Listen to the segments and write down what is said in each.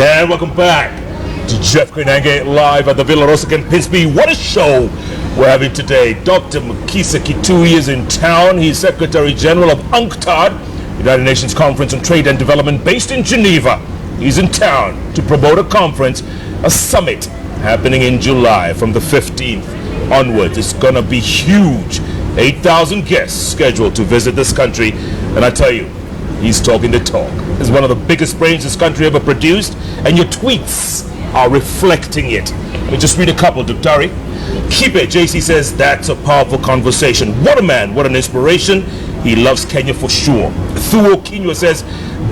And welcome back to Jeff Koinange live at the Villa Rosa in Pisby. What a show we're having today. Dr. Mukhisa Kituyi is in town. He's Secretary General of UNCTAD, United Nations Conference on Trade and Development, based in Geneva. He's in town to promote a conference, a summit happening in July from the 15th onwards. It's going to be huge. 8,000 guests scheduled to visit this country. And I tell you, he's talking the talk. He's one of the biggest brains this country ever produced, and your tweets are reflecting it. Let me just read a couple, Daktari. Keep it. JC says, that's a powerful conversation. What a man, what an inspiration. He loves Kenya for sure. Thuo Kinyo says,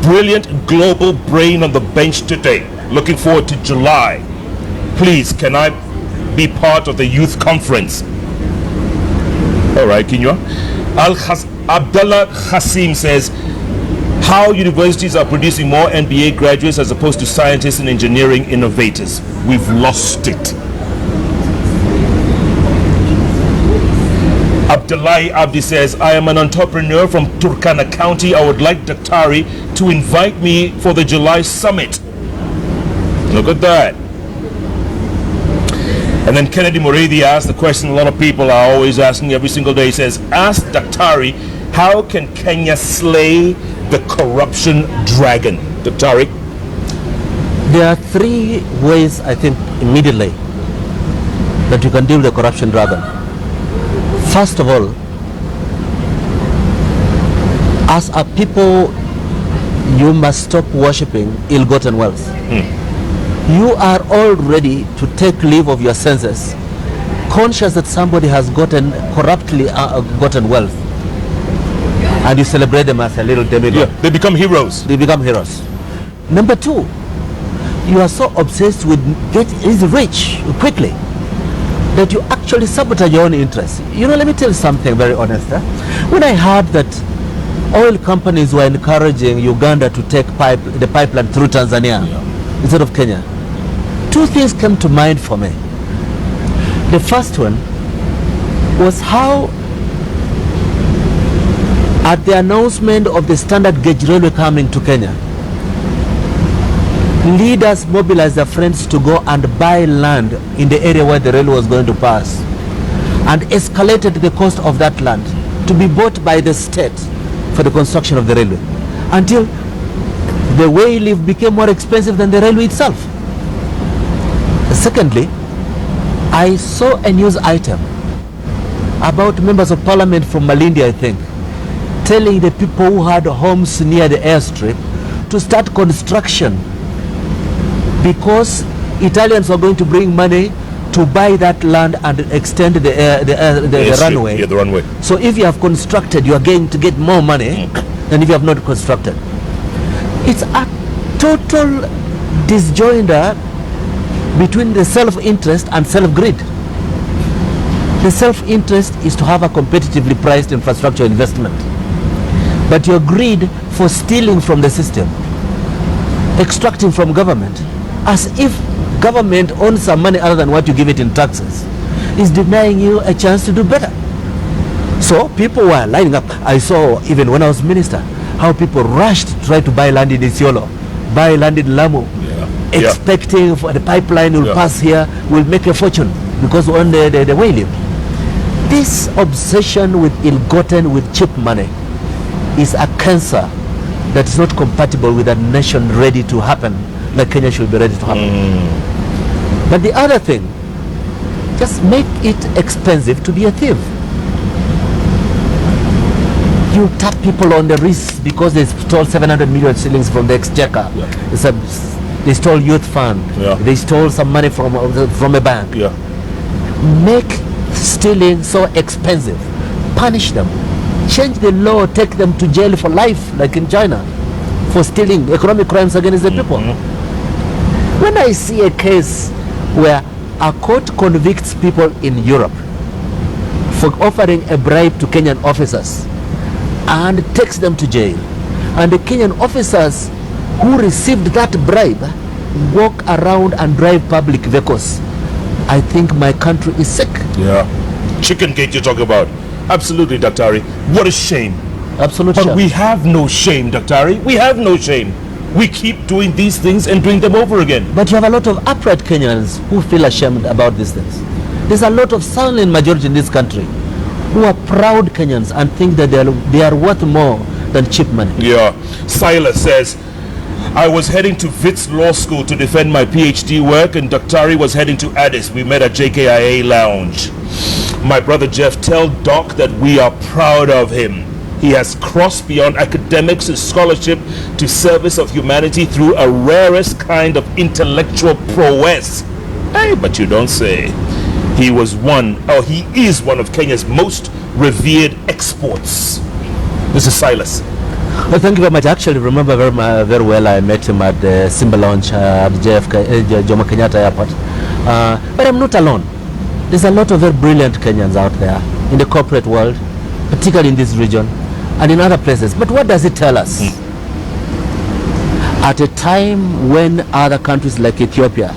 brilliant global brain on the bench today. Looking forward to July. Please, can I be part of the youth conference? All right, Kinyo. Abdullah Hasim says, how universities are producing more MBA graduates as opposed to scientists and engineering innovators. We've lost it. Abdullahi Abdi says, I am an entrepreneur from Turkana County. I would like Daktari to invite me for the July summit. Look at that. And then Kennedy Moredi asked the question a lot of people are always asking every single day. He says, ask Daktari, how can Kenya slay the corruption dragon? Daktari? There are three ways, I think, immediately that you can deal with the corruption dragon. First of all, as a people, you must stop worshipping ill-gotten wealth. You are all ready to take leave of your senses, conscious that somebody has gotten corruptly gotten wealth, and you celebrate them as a little demigod. Yeah, they become heroes. They become heroes. Number two, you are so obsessed with getting rich quickly that you actually sabotage your own interests. You know, let me tell you something very honest. When I heard that oil companies were encouraging Uganda to take the pipeline through Tanzania instead of Kenya, two things came to mind for me. The first one was how at the announcement of the standard gauge railway coming to Kenya, leaders mobilized their friends to go and buy land in the area where the railway was going to pass, and escalated the cost of that land to be bought by the state for the construction of the railway, until the way live became more expensive than the railway itself. Secondly, I saw a news item about members of parliament from Malindi, I think, telling the people who had homes near the airstrip to start construction because Italians were going to bring money to buy that land and extend the runway. Yeah, the runway. So if you have constructed, you are going to get more money than if you have not constructed. It's a total disjoinder between the self-interest and self-greed. The self-interest is to have a competitively priced infrastructure investment, but your greed for stealing from the system, extracting from government, as if government owns some money other than what you give it in taxes, is denying you a chance to do better. So people were lining up. I saw, even when I was minister, how people rushed to try to buy land in Isiolo, buy land in Lamu, expecting for the pipeline will pass here, will make a fortune because on the way live. This obsession with ill-gotten, with cheap money, is a cancer that is not compatible with a nation ready to happen, like Kenya should be ready to happen. But the other thing, just make it expensive to be a thief. You tap people on the wrist because they stole 700 million shillings from the exchequer. They stole youth fund. They stole some money from a bank. Make stealing so expensive. Punish them. Change the law, take them to jail for life, like in China, for stealing, economic crimes against the people. When I see a case where a court convicts people in Europe for offering a bribe to Kenyan officers and takes them to jail, and the Kenyan officers who received that bribe walk around and drive public vehicles, I think my country is sick. Chicken cake you're talking about. Absolutely, Daktari. What a shame. Absolutely. But we have no shame, Daktari. We have no shame. We keep doing these things and doing them over again. But you have a lot of upright Kenyans who feel ashamed about these things. There's a lot of silent majority in this country who are proud Kenyans and think that they are worth more than cheap money. Yeah. Silas says, I was heading to Wits Law School to defend my PhD work, and Dr. was heading to Addis. We met at JKIA Lounge. My brother Jeff, tell Doc that we are proud of him. He has crossed beyond academics and scholarship to service of humanity through a rarest kind of intellectual prowess. Hey, but you don't say. He is one of Kenya's most revered exports. This is Silas. Well, thank you very much. I actually remember very well I met him at the Simba launch at Jomo Kenyatta Airport. But I'm not alone. There's a lot of very brilliant Kenyans out there in the corporate world, particularly in this region and in other places. But what does it tell us? At a time when other countries like Ethiopia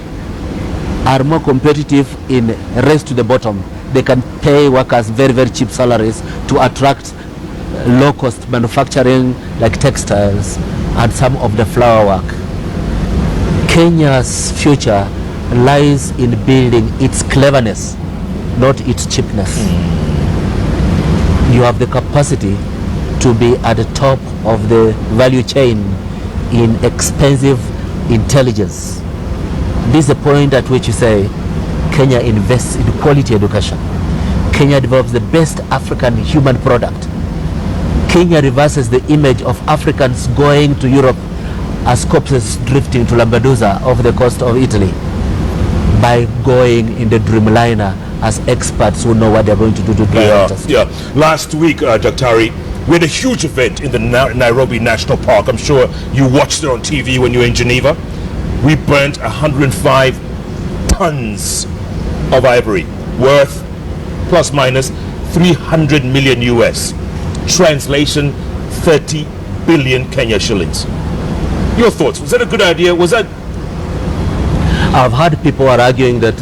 are more competitive in race to the bottom, they can pay workers very, very cheap salaries to attract low-cost manufacturing like textiles and some of the flower work. Kenya's future lies in building its cleverness, not its cheapness. You have the capacity to be at the top of the value chain in expensive intelligence. This is the point at which you say Kenya invests in quality education. Kenya develops the best African human product. Kenya reverses the image of Africans going to Europe as corpses drifting to Lampedusa off the coast of Italy by going in the Dreamliner as experts who know what they're going to do to drive us. Yeah. Last week, Dr. we had a huge event in the Nairobi National Park. I'm sure you watched it on TV when you were in Geneva. We burnt 105 tons of ivory worth plus minus 300 million US. Translation 30 billion Kenya shillings. Your thoughts? Was that a good idea? Was that? I've heard people are arguing that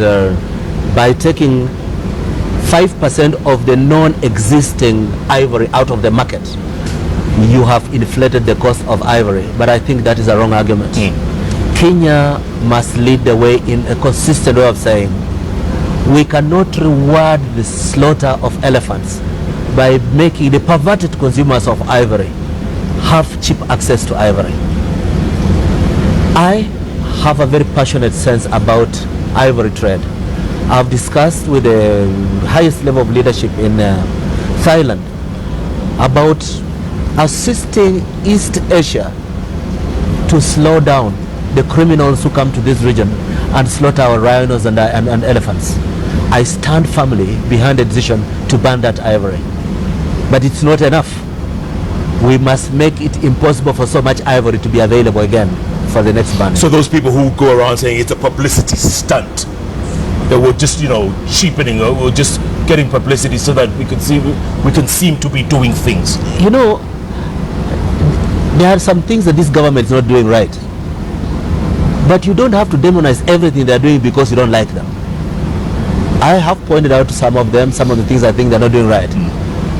by taking 5% of the non-existing ivory out of the market, you have inflated the cost of ivory. But I think that is a wrong argument. Kenya must lead the way in a consistent way of saying we cannot reward the slaughter of elephants by making the perverted consumers of ivory have cheap access to ivory. I have a very passionate sense about ivory trade. I've discussed with the highest level of leadership in Thailand about assisting East Asia to slow down the criminals who come to this region and slaughter our rhinos and elephants. I stand firmly behind the decision to ban that ivory. But it's not enough. We must make it impossible for so much ivory to be available again for the next ban. So those people who go around saying it's a publicity stunt, that we're just, cheapening, or we're just getting publicity so that we can seem to be doing things. There are some things that this government is not doing right. But you don't have to demonize everything they're doing because you don't like them. I have pointed out some of the things I think they're not doing right.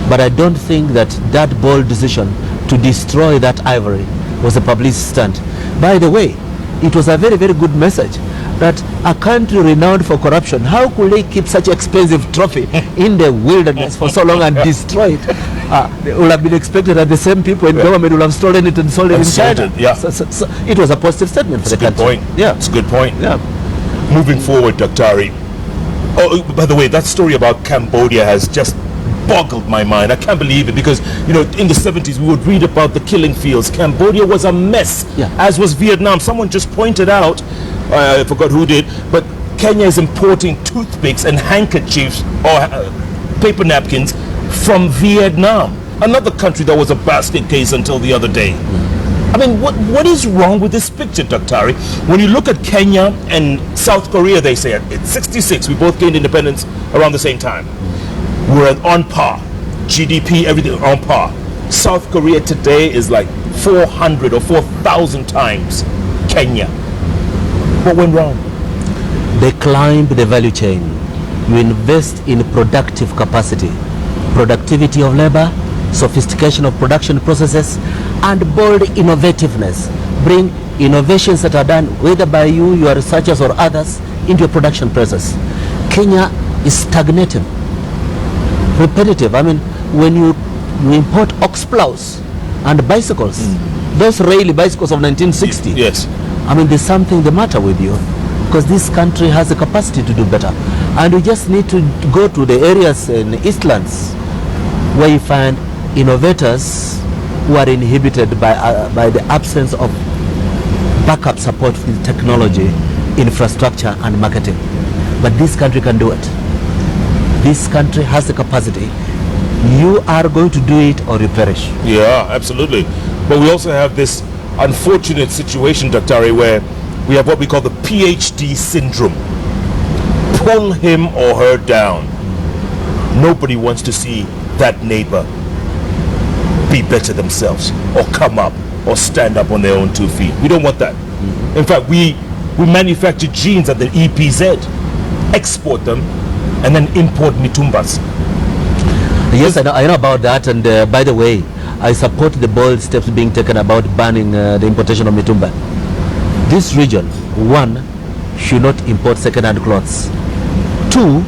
But I don't think that bold decision to destroy that ivory was a publicity stunt. By the way, it was a very, very good message that a country renowned for corruption, how could they keep such expensive trophy in the wilderness for so long and destroy it? It would have been expected that the same people in government would have stolen it and sold it in China. Yeah. So it was a positive statement for the country. Yeah, it's a good point. Yeah. Moving forward, Dr. Oh, by the way, that story about Cambodia has just boggled my mind. I can't believe it because, in the 70s we would read about the killing fields. Cambodia was a mess, as was Vietnam. Someone just pointed out, I forgot who did, but Kenya is importing toothpicks and handkerchiefs or paper napkins from Vietnam, another country that was a basket case until the other day. I mean, what is wrong with this picture, Dr. When you look at Kenya and South Korea, they say it's 66. We both gained independence around the same time. We're on par. GDP, everything on par. South Korea today is like 400 or 4,000 times Kenya. What went wrong? They climbed the value chain. You invest in productive capacity, productivity of labor, sophistication of production processes, and bold innovativeness. bring innovations that are done whether by you, your researchers or others into your production process. Kenya is stagnating, repetitive. I mean, when you import ox plows and bicycles, those rail bicycles of 1960, yes, I mean, there's something the matter with you, because this country has the capacity to do better, and we just need to go to the areas in Eastlands where you find innovators who are inhibited by the absence of backup support with technology, infrastructure and marketing. But this country can do it. This country has the capacity. You are going to do it or you perish. Yeah, absolutely. But we also have this unfortunate situation, Dr. Ari, where we have what we call the PhD syndrome. Pull him or her down. Nobody wants to see that neighbor be better themselves or come up or stand up on their own 2 feet. We don't want that. In fact, we manufacture jeans at the EPZ, export them, and then import mitumbas. Yes, I know about that, and by the way, I support the bold steps being taken about banning the importation of mitumba. This region, one, should not import second-hand clothes. Two,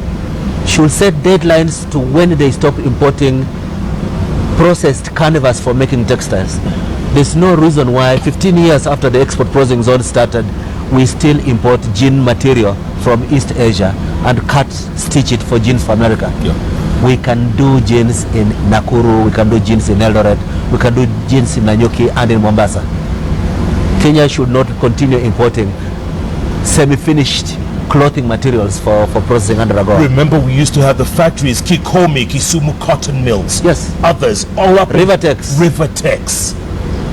should set deadlines to when they stop importing processed canvas for making textiles. There's no reason why 15 years after the export processing zone started, we still import jean material from East Asia and stitch it for jeans for America. Yeah. We can do jeans in Nakuru, we can do jeans in Eldoret, we can do jeans in Nanyuki and in Mombasa. Kenya should not continue importing semi-finished clothing materials for processing underground. Remember, we used to have the factories, Kikomi, Kisumu cotton mills. Yes. Others, all up. Rivertex.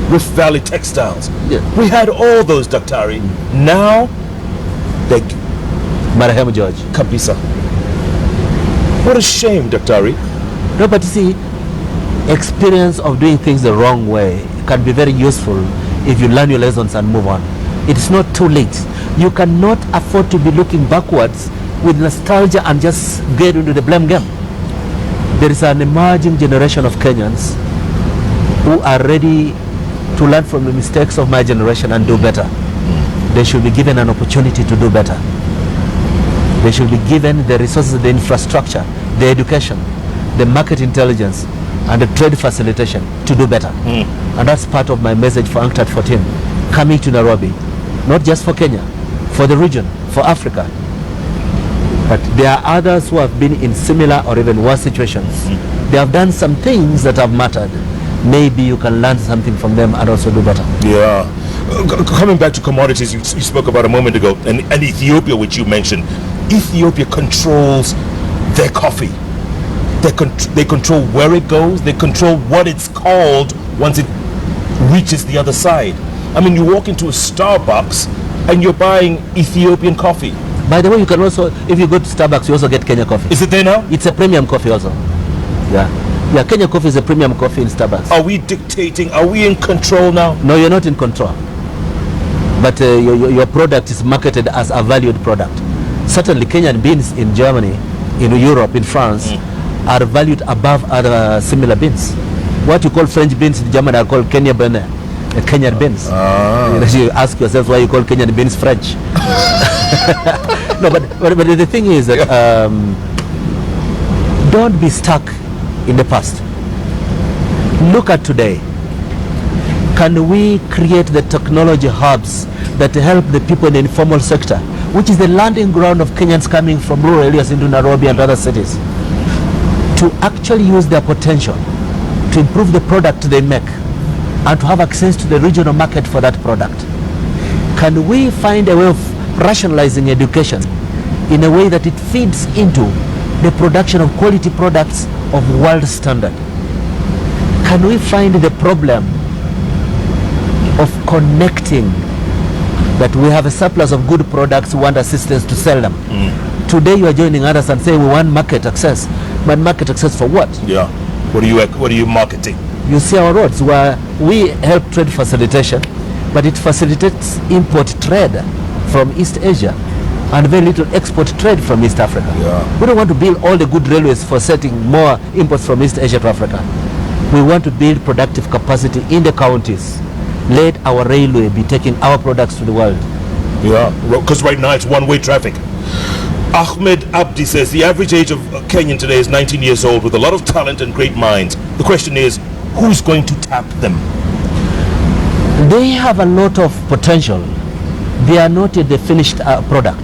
Rift Valley Textiles. Yeah. We had all those, Dr. Ari. Now, they Marehemu George. kabisa. What a shame, Dr. Ari. No, but you see, experience of doing things the wrong way can be very useful if you learn your lessons and move on. It's not too late. You cannot afford to be looking backwards with nostalgia and just get into the blame game. There is an emerging generation of Kenyans who are ready to learn from the mistakes of my generation and do better. They should be given an opportunity to do better. They should be given the resources, the infrastructure, the education, the market intelligence, and the trade facilitation to do better. And that's part of my message for UNCTAD 14, coming to Nairobi, not just for Kenya, for the region, for Africa. But there are others who have been in similar or even worse situations. They have done some things that have mattered. Maybe you can learn something from them and also do better. Yeah. Coming back to commodities, you spoke about a moment ago, and Ethiopia, which you mentioned. Ethiopia controls their coffee. They control where it goes. They control what it's called once it reaches the other side. I mean, you walk into a Starbucks and you're buying Ethiopian coffee. By the way, you can also, if you go to Starbucks, you also get Kenya coffee. Is it there now? It's a premium coffee also. Yeah, Kenya coffee is a premium coffee in Starbucks. Are we dictating? Are we in control now? No, you're not in control. But your product is marketed as a valued product. Certainly, Kenyan beans in Germany, in Europe, in France, are valued above other similar beans. What you call French beans in Germany are called Kenyan beans. You ask yourself why you call Kenyan beans French. No, but the thing is that don't be stuck in the past. Look at today. Can we create the technology hubs that help the people in the informal sector, which is the landing ground of Kenyans coming from rural areas into Nairobi and other cities, to actually use their potential to improve the product they make and to have access to the regional market for that product? Can we find a way of rationalizing education in a way that it feeds into the production of quality products of world standard? Can we find the problem of connecting that we have a surplus of good products, we want assistance to sell them? Today you are joining others and say we want market access. But market access for what? Yeah. What are you marketing? You see our roads where we help trade facilitation, but it facilitates import trade from East Asia and very little export trade from East Africa. Yeah. We don't want to build all the good railways for setting more imports from East Asia to Africa. We want to build productive capacity in the counties Let our railway be taking our products to the world. Yeah, because right now it's one-way traffic. Ahmed Abdi says the average age of a Kenyan today is 19 years old with a lot of talent and great minds. The question is, who's going to tap them? They have a lot of potential. They are not yet the finished product.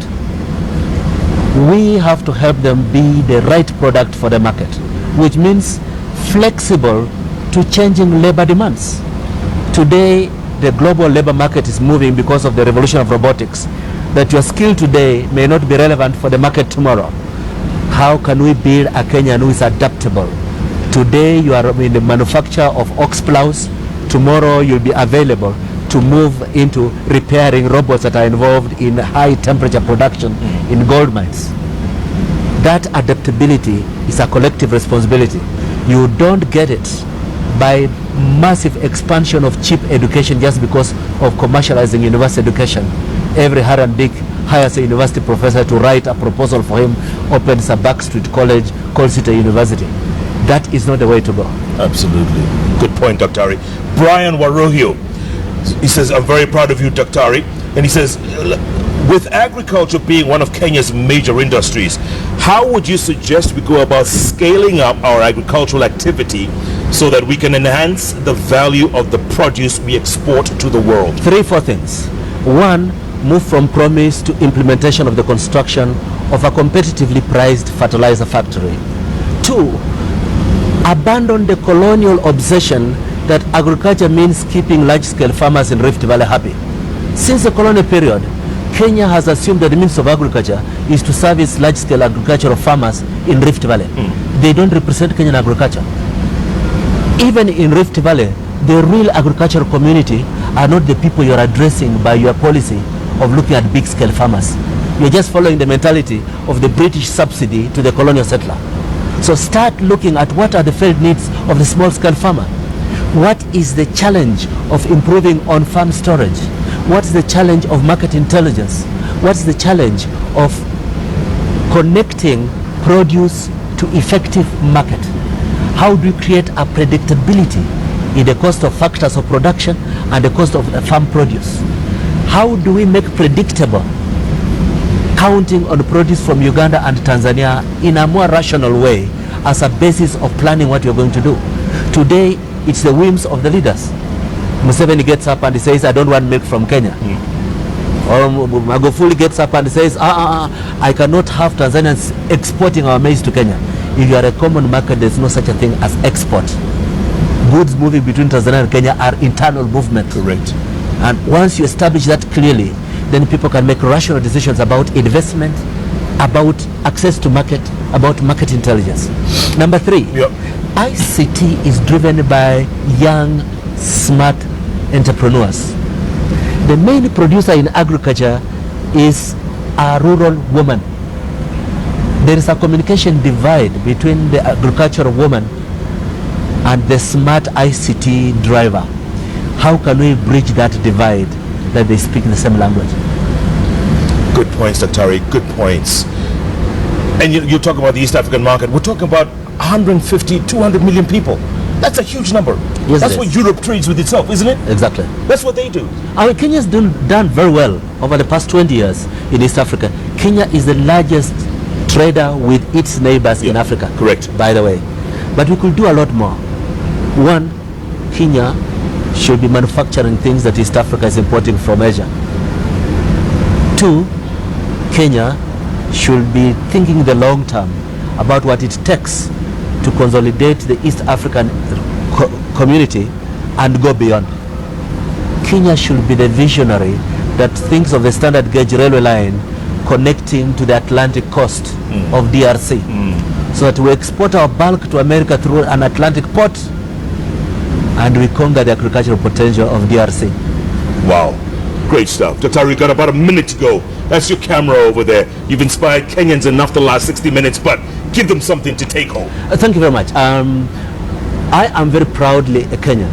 We have to help them be the right product for the market, which means flexible to changing labor demands. Today, the global labor market is moving because of the revolution of robotics. That your skill today may not be relevant for the market tomorrow. How can we build a Kenyan who is adaptable? Today you are in the manufacture of ox plows. Tomorrow you'll be available to move into repairing robots that are involved in high temperature production in gold mines. That adaptability is a collective responsibility. You don't get it by massive expansion of cheap education just because of commercializing university education. Every Harandik hires a university professor to write a proposal for him, opens a backstreet college, calls it a university. That is not the way to go. Absolutely. Good point, Dr. Brian Waruhio, he says, I'm very proud of you, Dr. And he says, with agriculture being one of Kenya's major industries, how would you suggest we go about scaling up our agricultural activity so that we can enhance the value of the produce we export to the world? 3-4 things. One, move from promise to implementation of the construction of a competitively priced fertilizer factory. 2, abandon the colonial obsession that agriculture means keeping large-scale farmers in Rift Valley happy. Since the colonial period, Kenya has assumed that the means of agriculture is to service large-scale agricultural farmers in Rift Valley. They don't represent Kenyan agriculture. Even in Rift Valley, the real agricultural community are not the people you're addressing by your policy of looking at big-scale farmers. You're just following the mentality of the British subsidy to the colonial settler. So start looking at what are the felt needs of the small-scale farmer. What is the challenge of improving on-farm storage? What's the challenge of market intelligence? What's the challenge of connecting produce to effective market? How do we create a predictability in the cost of factors of production and the cost of farm produce? How do we make predictable counting on produce from Uganda and Tanzania in a more rational way as a basis of planning what you're going to do? Today, it's the whims of the leaders. Museveni gets up and he says, I don't want milk from Kenya. Or Magufuli gets up and says, I cannot have Tanzanians exporting our maize to Kenya. If you are a common market, there's no such a thing as export. Goods moving between Tanzania and Kenya are internal movement. Correct. And once you establish that clearly, then people can make rational decisions about investment, about access to market, about market intelligence. Number 3, ICT is driven by young, smart entrepreneurs. The main producer in agriculture is a rural woman. There is a communication divide between the agricultural woman and the smart ICT driver. How can we bridge that divide that they speak the same language? Good points, Dr. Good points. And you talk about the East African market. We're talking about 150, 200 million people. That's a huge number. Yes, that's what Europe trades with itself, isn't it? Exactly. That's what they do. Kenya's done very well over the past 20 years in East Africa. Kenya is the largest trader with its neighbors in Africa. Correct. By the way. But we could do a lot more. One, Kenya should be manufacturing things that East Africa is importing from Asia. 2, Kenya should be thinking the long term about what it takes to consolidate the East African community and go beyond. Kenya should be the visionary that thinks of the standard gauge railway line connecting to the Atlantic coast of DRC, so that we export our bulk to America through an Atlantic port and we conquer the agricultural potential of DRC. Wow. Great stuff. Dr. We got about a minute to go. That's your camera over there. You've inspired Kenyans enough the last 60 minutes, but give them something to take home. Thank you very much. I am very proudly a Kenyan.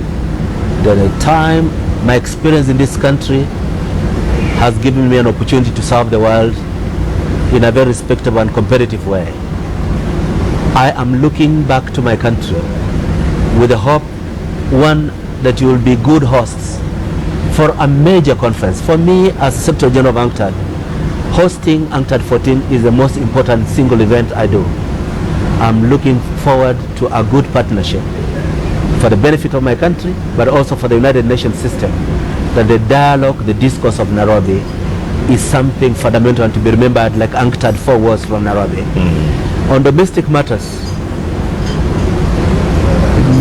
The time, my experience in this country has given me an opportunity to serve the world in a very respectable and competitive way. I am looking back to my country with the hope, one, that you will be good hosts for a major conference. For me, as Secretary General of UNCTAD, hosting UNCTAD 14 is the most important single event I do. I'm looking forward to a good partnership for the benefit of my country, but also for the United Nations system, that the dialogue, the discourse of Nairobi is something fundamental and to be remembered, like UNCTAD 4 was from Nairobi. On domestic matters,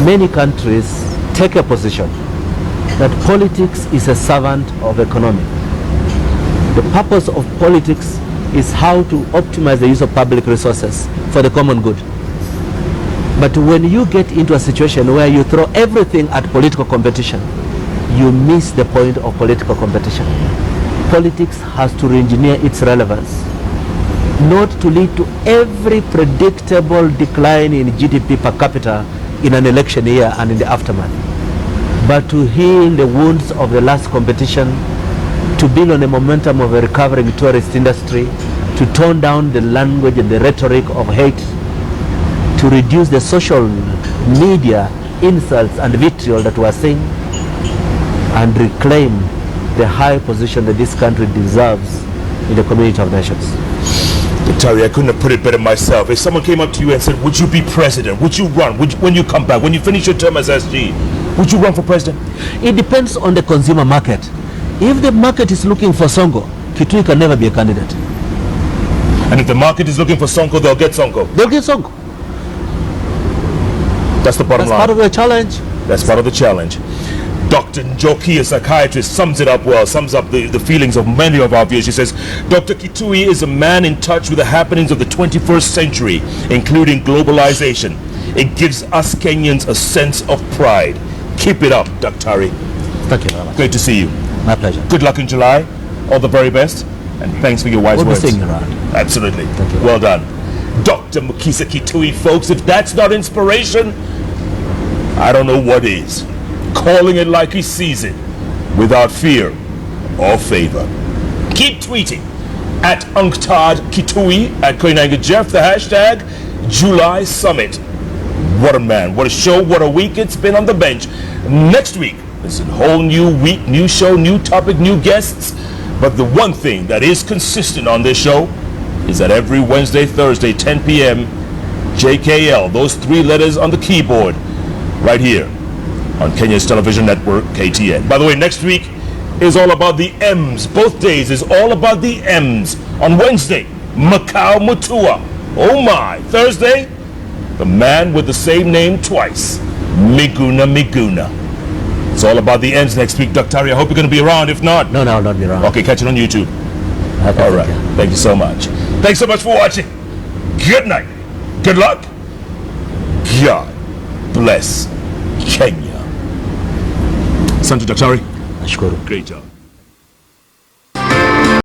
many countries take a position that politics is a servant of economy. The purpose of politics is how to optimize the use of public resources for the common good. But when you get into a situation where you throw everything at political competition, you miss the point of political competition. Politics has to re-engineer its relevance, not to lead to every predictable decline in GDP per capita in an election year and in the aftermath, but to heal the wounds of the last competition, to build on the momentum of a recovering tourist industry, to tone down the language and the rhetoric of hate, to reduce the social media insults and vitriol that we are seeing, and reclaim the high position that this country deserves in the community of nations. Terry, I couldn't have put it better myself. If someone came up to you and said, would you be president? Would you run? When you come back, when you finish your term as SG, would you run for president? It depends on the consumer market. If the market is looking for Sonko, Kituyi can never be a candidate. And if the market is looking for Sonko, they'll get Sonko. They'll get Sonko. That's the bottom line. That's part of the challenge. That's part of the challenge. Dr. Njoki, a psychiatrist, sums it up well, sums up the feelings of many of our viewers. She says, Dr. Kituyi is a man in touch with the happenings of the 21st century, including globalization. It gives us Kenyans a sense of pride. Keep it up, Dr. Thank you very much. Great to see you. My pleasure. Good luck in July. All the very best. And thanks for your wise words. We'll be seeing you around. Absolutely. Thank you. Well done. Dr. Mukhisa Kituyi, folks, if that's not inspiration, I don't know what is. Calling it like he sees it, without fear or favor. Keep tweeting at UNCTAD Kituyi, at Koinange Jeff, the hashtag July Summit. What a man, what a show, what a week it's been on the bench. Next week, it's a whole new week, new show, new topic, new guests. But the one thing that is consistent on this show is that every Wednesday, Thursday, 10 p.m., JKL, those three letters on the keyboard, right here on Kenya's television network, KTN. By the way, next week is all about the M's. Both days is all about the M's. On Wednesday, Macau Mutua. Oh my. Thursday, the man with the same name twice, Miguna Miguna. It's all about the M's next week, Dr. I hope you're going to be around. If not, No, I'll not be around. Okay, catch it on YouTube. Okay, All right. Thank you so much. Thanks so much for watching. Good night. Good luck. God bless Kenya. Santo Daktari. Nashukuru. Great job.